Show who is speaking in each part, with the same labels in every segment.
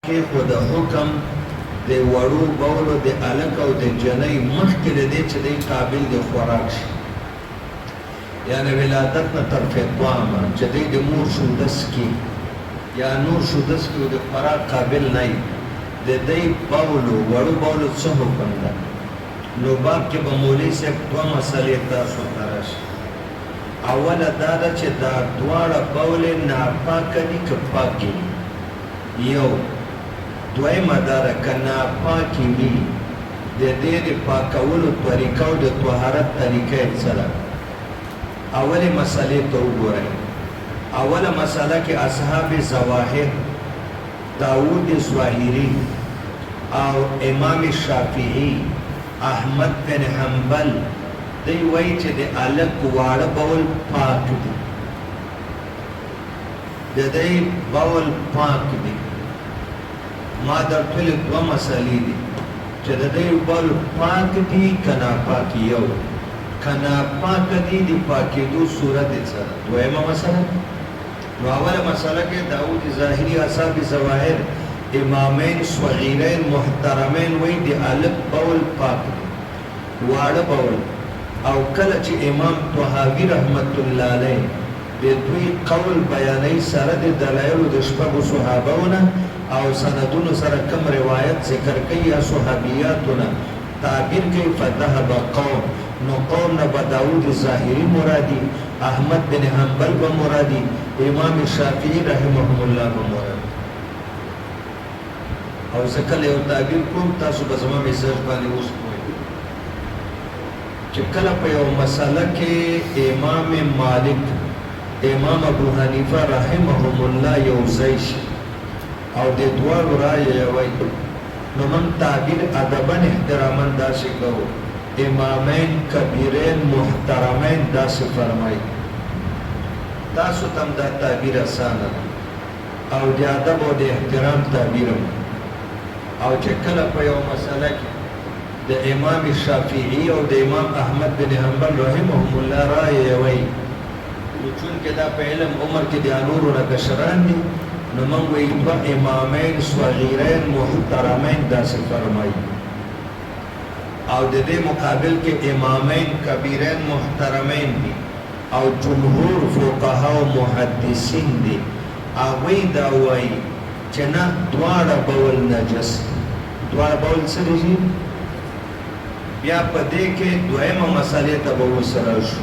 Speaker 1: کې خو د حکم د وړو بولو د الک او د جنۍ مخکې د دې چې دی قابل د خوراک شي، یعنې ولادت نه تر فتوامه چې دی د مور شودس کې یا نور شودس کې د خوراک قابل نه وي، د دی بولو وړو بولو څه حکم ده؟ نو باب کې به مولوي صاحب دوه مسلې تاسو ته راشي. اوله دا ده چې دا دواړه بولې ناپاکه دي که پاکې دي؟ یو. دویمه دا ده که ناپاکې وي د دې د پاکولو طریقه او د طهارت طریقه یې څه ده؟ اولې مسلې ته وګورئ. اوله مسله کې اصحاب ظواهر داود ظاهري او امام شافعي احمد بن حنبل دی وایي چې د الک واړه بول پاک دي، د دی بول پاک دي. ما درته دوه مسلې دي چې د دی بول پاک دي که ناپاک. یو که ناپاک دي د پاکېدو صورت یې څه ده؟ دویمه مسله. نو اوله مسله کې داود ظاهري اصحاب ظواهر امامین صغیرین محترمین وایي د الک بول پاک دي، واړه بول. او کله چې امام طحاوي رحمت الله علیه د دوی قول بیانوي سره د دلایلو د شپږو صحابهونه او سندونو سره کم روایت ذکر کوي یا صحابیاتونه تعبیر کوي فذهب قوم، نو قوم نه به داود ظاهري مرادي، احمد بن حنبل به مرادي، امام شافعي رحمهم الله به مرادي. او زه کله یو تعبیر کوم تاسو به زما میسج باندې اوس کوئ چې کله په یو مسله کې امام مالک امام ابو حنیفه رحمهم الله یو ځای شي او د دواړو رایې یوی، نو من تعبیر ادبا احتراما داسې کوو امامین کبیرین محترمین داسې فرمایي. تاسو تم دا تعبیر اسانه او د ادب او د احترام تعبیر او چې کله په یو مسله کې د امام شافعي او د امام احمد بن حنبل رحمهم الله رایې یوی، نو چونکې دا په علم عمر کې د نورو نه کشران دي، نو موږ وایي دوه امامین صغیرین محترمین داسې فرمایي. او د دې مقابل کې امامین کبیرین محترمین دي او جمهور فقها او محدثین دي، هغوی دا وایي چې نه دواړه بول نجس. دواړه بول څه دي؟ بیا په دې کې دویمه مسلې ته به ورسره شو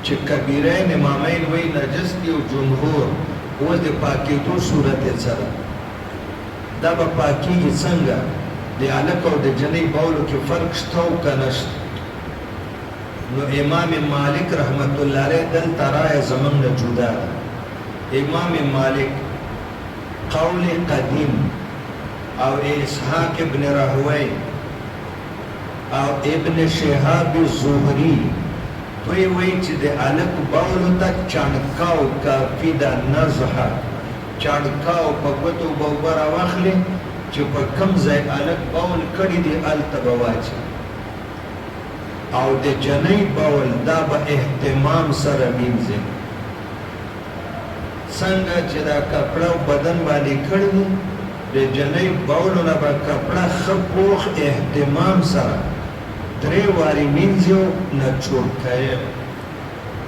Speaker 1: چې کبیرین امامین وایي نجس دي او جمهور. اوس د پاکېدو صورت یې څه ده؟ دا به پاکېږي څنګه؟ د الک او د جنۍ بولو کې فرق شته او که نشته؟ نو امام مالک رحمت الله علیه دلته رایه زموږ نه جدا ده. امام مالک قول قدیم او اسحاق ابن راهوی او ابن شهاب الزهري دوی وایي چې د الک بولو ته چڼکاو کافي ده، نزحه چڼکاو په ګوتو به اوبه راواخلې چې په کوم ځای الک بول کړي دي هلته به واچي. او د جنۍ بول دا به اهتمام سره مینځي، څنګه چې دا کپړه بدن باندې کړي دي د جنۍ بولو نه به کپړه ښه پوخ اهتمام سره 3 وارې مینځي او نچوړ کوي.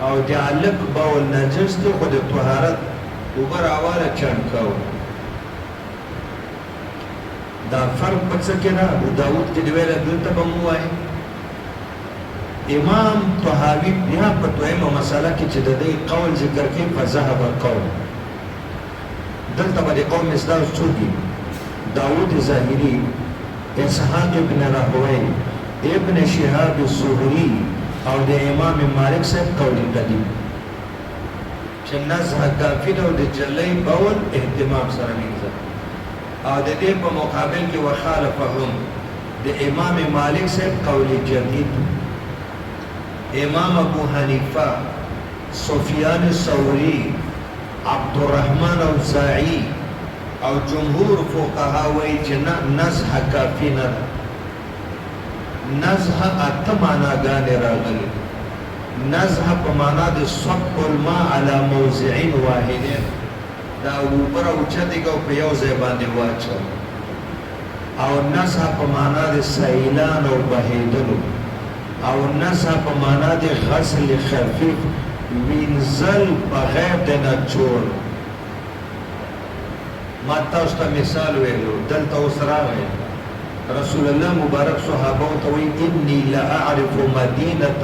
Speaker 1: او د الک بول نجس دی خو د طهارت اوبه راواله چڼکاو. دا فرق په څه کې ده؟ ابو داود کې دی ویله دلته به مو وایي. امام طحاوي بیا په دویمه مسله کې چې د دې قول ذکر کوي فذهب قوم، دلته به د قوم مصداق څوک دي؟ داود ظاهري، اسحاق ابن راهوی، ابن شهاب الزهري او د امام مالک صاحب قول قدیم چې نزحه کافي ده او د جلۍ بول اهتمام سره مینځه. او د دې په مقابل کې وخالفهم د امام مالک صاحب قول جدید، امام ابو حنیفه، سفیان ثوری، عبدالرحمن اوزاعی او جمهور فقها وایي چې نه نزحه کافي نه ده. نزحه 8 معناګانې راغلي. نزحه په معنا د صب الماء علی موضع واحد دا اوبه راوچتې کړه او په یو ځای باندې واچوه او نصح په معنا د سیلان او بهېدلو او نصح په معنا د غسل خفیف وینځل بغیر د نچوړ. ما تاسو ته مثال ویلو دلته اوس راغی رسول الله مبارک صحابه ته وایي انی لاعرف مدینة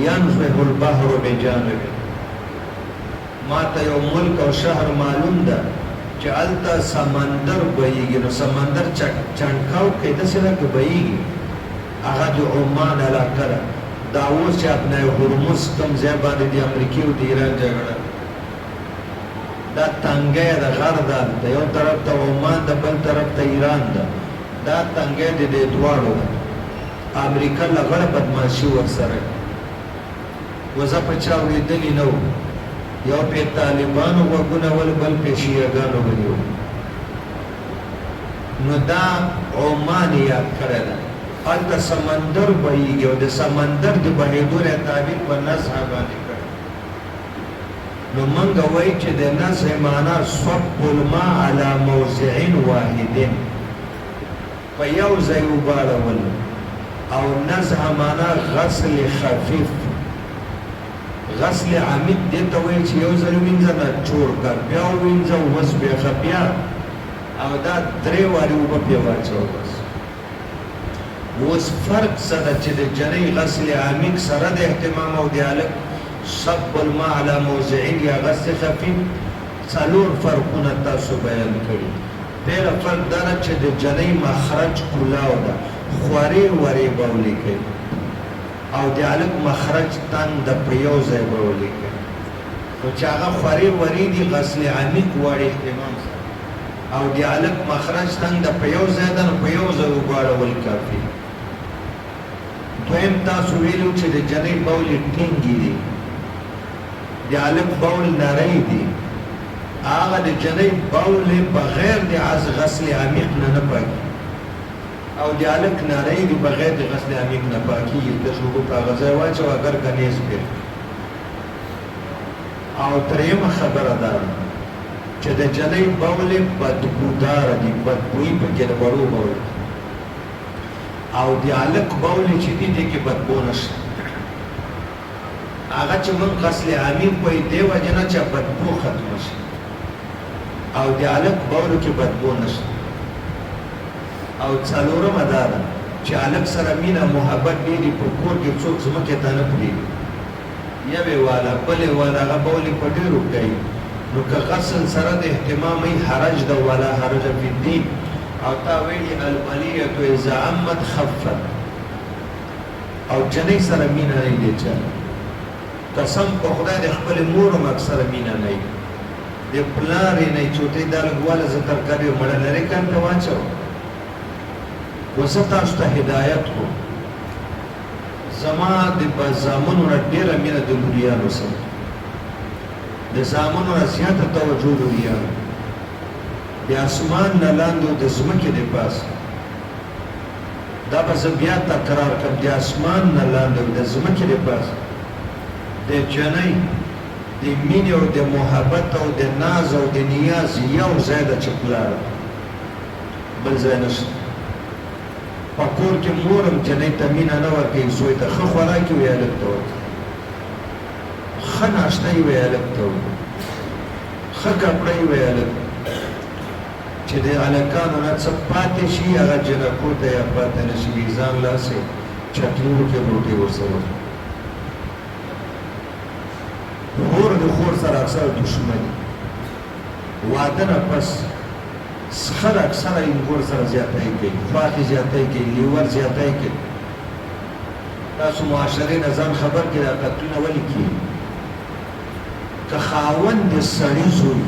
Speaker 1: ینفح البحر بجانبه. ما ته یو ملک او شهر معلوم ده چې هلته سمندر بهیږي نو سمندر چڼکاو کوي داسې لکه بهیږي هغه د عمان علاقه ده. دا اوس چې ابنای هرمز کوم ځای باندې د امریکې او د ایران جګړه دا تنګی د غر ده د یو طرف ته عمان ده بل طرف ته ایران ده دا تنګی د دې دواړو ده. امریکا لغړه بدماشي ورسره وزه په چا اورېدلي نه و یو پې طالبانو غوږونه ول بل پې شیعهګانو ونیو نو دا عمان یاد کړی ده. هلته سمندر بهیږي او د سمندر د بهېدو نه تعبیر په نزع باندې کړی نو موږ وایي چې د نزع معنا صب الماء علی موضع واحد په یو ځای اوبه اړول او نزع معنا غسل خفیف غسل عمیق دې ته وایي چې یو ځل وینځه نه چور کړ بیا ووینځه اوس بېخه بیا او دا درې وارې اوبه پرې واچوه بس. اوس فرق څه ده چې د جنۍ غسل عمیق سره د اهتمام او د هلک صب الماء علی موضعین یا غسل خفیف څلور فرقونه تاسو بیان کړي. پیله فرق دا ده چې د جنۍ مخرج کلاو ده خورې ورې بولې کوي او د هلک مخرج تنګ ده په یو ځای بولې کوي نو چې هغه خورې ورې دي غسل عمیق غواړي اهتمام سره او د هلک مخرج تنګ ده په یو ځای ده نو په یو ځای وغواړول کافي. دویم تاسو ویلو چې د جنۍ بولې ټینګې دي د هلک بول نری دي هغه د جنۍ بولې بغیر د غسل عمیق نه نه پاکي او د هلک نری دي بغیر د غسل عمیق نه پاکېږي. د شوګو په هغه ځای واچوه اگر که نیز پرې. او درېیمه خبره دا ده چې د جنۍ بولې بدبوداره دي بدبویي پکې د وړو بول او د هلک بولې چې دي دې کې بدبو نشته هغه چې موږ غسل عمیق وایي دې وجې نه چې بدبو ختمه شي او د هلک بولو کې بدبو نشته. او څلورمه دا ده چې هلک سره مینه محبت ډېرې په کور کې څوک ځمکې ته نه پرېږدي یوې والا بلې والا هغه بولې په ډېرو کوي نو که غسل سره د اهتمام ای حرج ده ولا حرج فی الدین او تا ویلي البلیة اذا عمت خفت او جنۍ سره مینه نه دی چا قسم په خدای د خپلې مور هم اکثره مینه نه وي د پلار یې نه وي چوټۍ دا لږ واله زه ترکاري مړه لرې کار ته واچوه وزه تاسو ته هدایت کوم زما د زامنو نه ډېره مینه د لوریانو سره د زامنو نه زیاته توجه لوریانو د اسمان نه لاندې او د ځمکې د پاسه دا به زه بیا تکرار کړم د اسمان نه لاندې او د ځمکې د پاسه د جنۍ د مینې او د محبت او د ناز او د نیاز یو ځای ده چې پلار بل ځای نشته. په کور کې مور هم جنۍ ته مینه نه ورکوي زوی ته ښه خوراک یې وایي هلک ته ورکوي ښه ناشته یې وایي هلک ته ورکوي ښه کپړه یې وایي هلک چې د هلکانو نه څه پاتې شي هغه جنکو ته یا پاتې نه شي ځان لاسې چټني وکړي روټۍ ورسره خور د خور سره اکثره دښمني واده نه پس سخر اکثره انګور سره زیاتی کوي خواښې زیاتی کوي لیور زیاتی کوي. تاسو معاشرې نه ځان خبر کړئ دا قتلونه ولې کېږي که خاوند د سړي زوی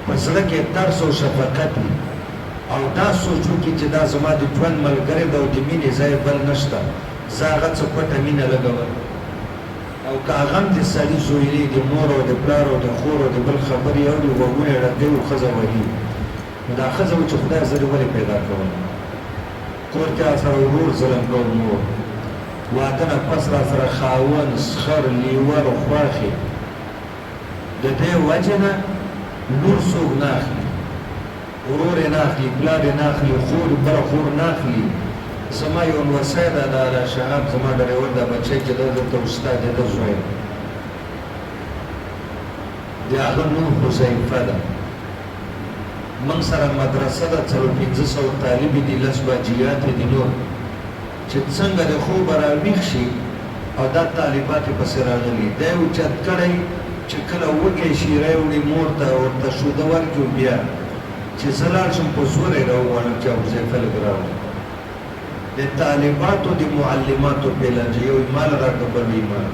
Speaker 1: په زړه کې ترس او شفقت وي او دا سوچ وکړي چې دا زما د ژوند ملګری ده او د مینې ځای بل نشته زه هغه څه پټه مینه لګوم او که هغه هم د سړي زوی دی د مور او د پلار او د خور او د بل خبرې اوري غوږونه یې ړنګوي او ښځه وهي نو دا ښځه و چې خدای زه دې ولې پیدا کوم کور کې راسره ورور ظلم کوم مور واده نه پس راسره خاوند سخر لیور خواښې د دې وجې نه لور څوک نه اخلي، ورور یې نه اخلي، پلار یې نه اخلي، خور بله خور نه اخلي. زما یو لمسی ده د شهاب زما ډریور دا بچی چې ده دلته استاد دی، ده زوی د هغه نوم حذیفه ده. موږ سره مدرسه ده، 400 طالبې دي، 10 باجیاتې دي. نور چې څنګه د خوبه راویښ شي او دا طالبات یې پسې راغلي، دا یې اوچت کړی چې کله وږی شیره یې وړي مور ته ورته شوده ورکړي، بیا چې زه لاړ شم په زور یې راوغواړم چې حذیفه لږ راوړي. د طالباتو د معلماتو پېلنجه یو ایمان راکړه، بل ایمان،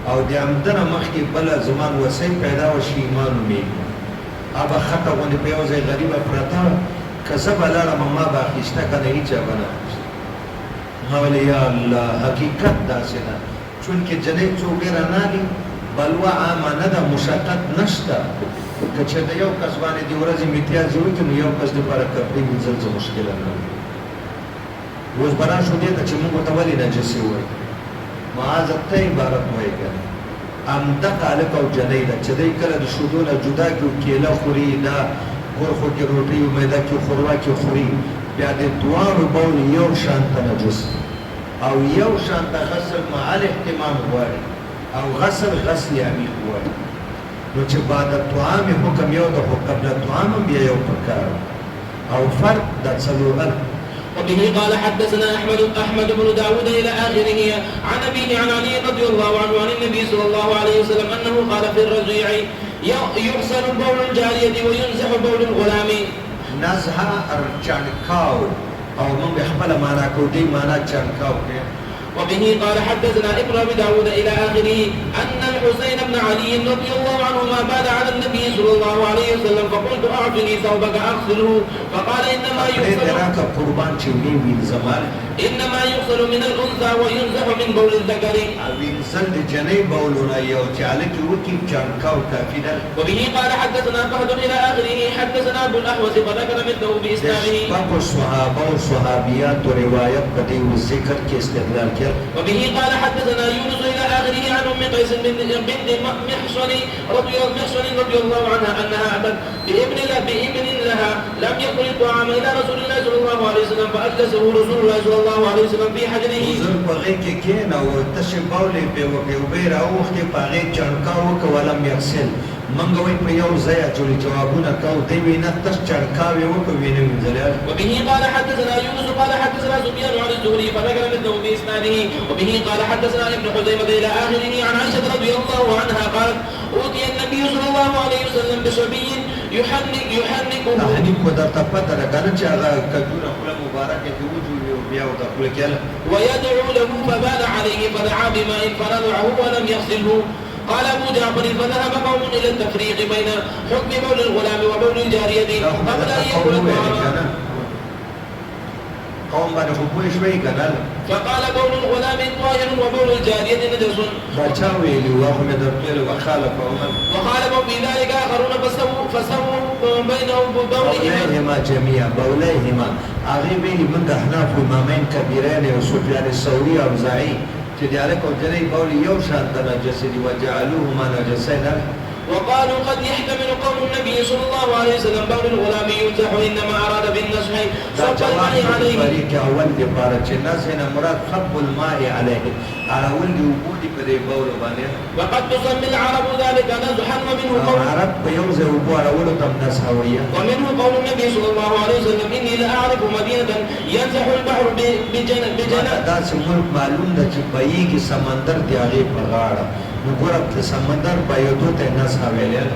Speaker 1: او د همده نه مخکې بله زما وسی پیدا وشي ایمان نومېږي. هغه خټه غوندې په یو ځای غریبه پرته وه، که زه به لاړم ما به اخیسته که نه هېچا به نه اخیسته. ما ویل یا الله حقیقت داسې ده، چونکې جنۍ څوک ډېره نالي، بلوه عامه نه ده، مشقت نشته. که چېرته یو کس باندې د ورځې امتیازې وکړي نو یو کس دپاره کپړې مینځل څه مشکله نه وي. اوس به راشو دې ته چې موږ ورته ولې نجسې وایو، معاذ ته عبارت وایي که نه، همدغه هلک او جنۍ ده چې دی کله د شودو نه جدا کړي، کیله خوري، دا غرخو کې روټۍ میده کې خوروا کې خوري، بیا د دواړو بول یو شانته نجس او یو شانته غسل مع الاهتمام غواړي او غسل عمیق غواړي. نو چې بعد الطعام حکم یو ده، خو قبل الطعام هم بیا یو پکار او فرق دا څلور.
Speaker 2: وبه قال حدثنا احمد بن داود الى اخره عن ابيه عن علي رضي الله عنه عن النبي صلى الله عليه وسلم انه قال في الرجيع يغسل بول الجاريه وينزح بول الغلام.
Speaker 1: نزح چنکاو او موږ خپل معنا کو دی معنا چنکاو کې.
Speaker 2: وبه قال حدثنا ابن ابي داود الى اخره ان الحسين بن علي رضي الله عنهما بال على النبي صلى الله عليه وسلم فقلت اعطني ثوبك اغسله فقال انما يغسل من الانثى وينزح من بول الذكر. وبه قال حدثنا فهد الى اخره حدثنا ابو الاحوص فذكر مثله باسناده. وبه قال حدثنا يونس الى اخره عن ام قيس بنت محصن رضي الله عنها انها اتت بابن لها لم يكن الطعام الى رسول الله صلى الله عليه وسلم فاجلسه رسول الله صلى الله عليه وسلم في حجره.
Speaker 1: منګه وای په یو ځای اچولي جوابونه کو دی وینا تاسو چړکاوي وکړو وینې وینځلې.
Speaker 2: وبه قال حدثنا يونس قال حدثنا سفيان عن الزهري فذكر مثله باسناده. وبه قال حدثنا ابن خزيمة الى اخره عن عائشة رضي الله عنها قالت اوتي النبي صلى الله عليه وسلم بصبي يحنكه.
Speaker 1: تحنيك ودرته پته ده کنه چې هغه کجوره خپل مبارکه کې وجوړي او بیا ورته خپل کېله
Speaker 2: ويدعو له فبال عليه فدعا بماء فرضعه ولم يغسله. قال ابو جعفر فذهب قوم الى التفريق بين حكم بول الغلام وبول الجاريه قبل ان ياكل الطعام.
Speaker 1: قوم باندې خو پوه شوي که نه.
Speaker 2: فقال بول الغلام طاهر وبول الجاريه نجس.
Speaker 1: باچا ویلي وه خو مې درته ویلي
Speaker 2: وخالفوا في ذلك اخرون فسووا بينهم
Speaker 1: بوليهما جميعا بوليهما. هغې ویلي موږ احناف امامین کبیرین او سفیان الثوري او اوزاعي چې د هلک او نجلۍ بول یو شان ته نجسې دي وجعلوهما نجسین.
Speaker 2: وقالوا قد يحتمل قول النبي صلى الله عليه وسلم بول الغلام يمسح انما اراد بالنسح صب الماء عليه.
Speaker 1: فريق اول دي بار چې نسح نه مراد صب الماء عليه اراول دي وجودي په دې بول باندې.
Speaker 2: وقد تسمي العرب ذلك نزحا ومنه قول
Speaker 1: عرب په یو ځای وبو اراول تم نسح ويا.
Speaker 2: ومنه قول النبي صلى الله عليه وسلم اني لا اعرف مدينه ينزح البحر بجنب
Speaker 1: دا څومره معلوم ده چې بایګي سمندر دی هغه په غاړه نو ګوره د سمندر بایدو ته نسح ویل.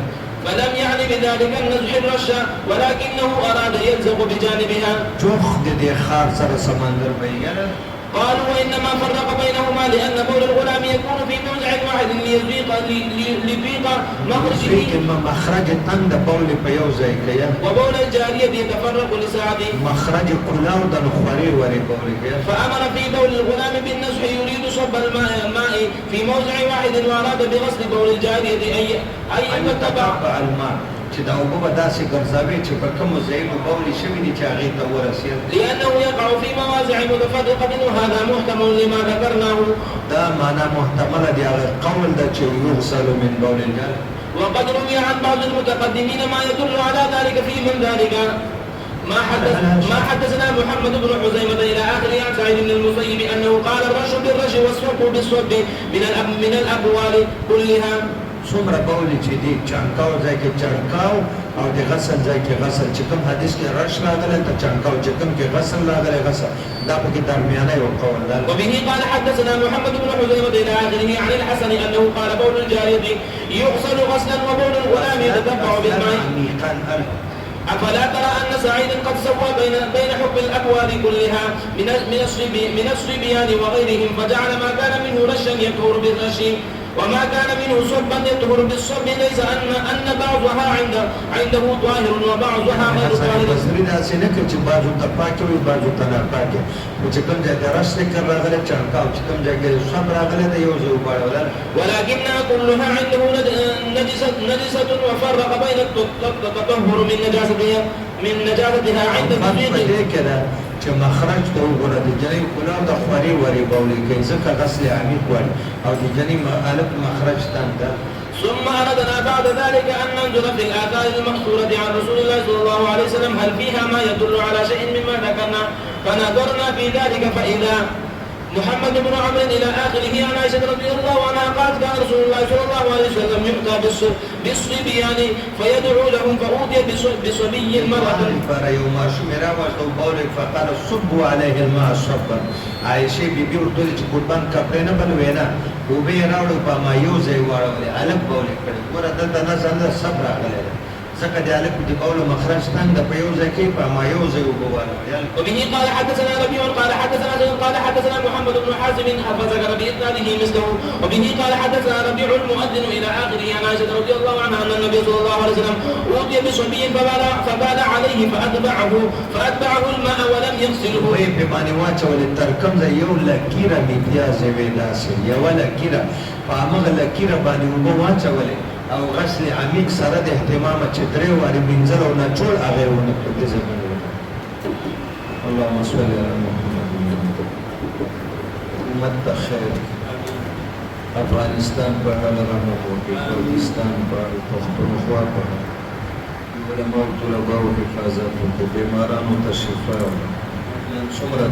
Speaker 2: فلم يعني بذلك النزح الرشا ولكنه اراد يلزق بجانبها.
Speaker 1: جوخ دې خار سره سمندر بایګل.
Speaker 2: قالوا وانما فرق بينهما لان بول الغلام يكون في موضع واحد ليضيق
Speaker 1: مخرج تند بول په یو ځای کې
Speaker 2: وبول الجاريه يتفرق لساعته
Speaker 1: مخرج کلاو د خوري وري بول کې.
Speaker 2: فامر في بول الغلام بالنزح يريد صب الماء في موضع واحد واراد بغسل بول الجاريه اي يتبع
Speaker 1: الماء چې دا اوبه به داسې ګرځوي چې په کومو ځایونو بولې شوي دي چې هغې ته ورسېد.
Speaker 2: لأنه يقع في مواضع متفرقة وهذا محتمل لما ذكرناه.
Speaker 1: دا معنا محتمله دی هغه قول ده چې یغسل من بول الجاريه.
Speaker 2: وقد روي عن بعض المتقدمين ما يدل على ذلك في من ذلك ما حدثنا محمد بن حزيمة إلى آخره عن سعيد بن المسيب أنه قال الرش بالرش والصب بالصب من الأبوال كلها.
Speaker 1: څومره بولې چې دي چانکاو ځای کې چانکاو او د غسل ځای کې غسل، چې کوم حدیث کې رش راغلی ته چانکاو، چې کوم کې غسل راغلی غسل، دا پکې درمیانه یو قول ده.
Speaker 2: وبه قال حدثنا محمد بن حزيمة إلى آخره عن الحسن أنه قال بول الجارية يغسل غسلا وبول الغلام يتتبع بالماء. أفلا ترى أن سعيد قد سوى بين حب الأبوال كلها من الصبيان وغيرهم، فجعل ما كان منه رشا يطهر بالرش وما كان منه صبا يطهر بالصب، ليس أن بعضها عنده طاهر وبعضها غير طاهر.
Speaker 1: بصری داسې نه کوي چې بعضو ته پاکې وي بعضو ته ناپاکې، خو چې کوم ځای د رش ذکر راغلی چانکاو، چې کوم ځای کې صب راغلی د یو ځای وباړه،
Speaker 2: ولكنها كلها عنده نجسة وفرق بين التطهر من نجاستها عند
Speaker 1: تفريق چې مخرج ته وګوره د جنۍ کلاو د خوري وري بولې کوي ځکه غسل عمیق غواړي او د جنۍ الف مخرج تنده.
Speaker 2: ثم أردنا بعد ذلك أن ننظر في الآثار المأثورة عن رسول الله صلى الله عليه وسلم هل فيها ما يدل على شيء مما ذكرنا، فنظرنا في ذلك فإذا محمد بن عمرو إلى آخره عن عائشة رضي الله عنها قالت كان رسول الله صلى الله عليه وسلم يؤتى بالصبيان فيدعو لهم فأوتي بصبي مرة
Speaker 1: يوم شمرا وبول فقال صبوا عليه الماء صبا. عائشة بيبي ورته چې قربان کپڑے نه بل وینا او به راوړو په ما یو ځای واړولې الګ بول کړي ګوره دلته نه صبر راغلی ځکه د الګ د بول مخرج تنګ په یو ځای کې په ما یو ځای وبواله.
Speaker 2: وبه قال حدثنا ربيع قال حدثنا زيد قال حدثنا محمد بن حازم فذكر بإسناده مثله. وبه قال حدثنا ربيع المؤذن إلى آخره عن عائشة رضي الله عنها أن النبي صلى الله عليه وسلم أوتي بصبي فبال عليه فأتبعه الماء ولم يغسله.
Speaker 1: وې په باندې واچول تر کوم ځای یو لکیره می پیاز وې داسې یو لکیره په هغه لکیره باندې وبو واچولې او غسل عمیق سره د اهتمام چې درې واري منځل او نه ټول هغه ونه کړی زموږ. اللهم صل على محمد. امت خیر افغانستان په اړه رحم وکړي، پاکستان په اړه پښتونخوا په اړه علماء طلباء حفاظت وکړي، بیمارانو ته شفا ورکړي. څومره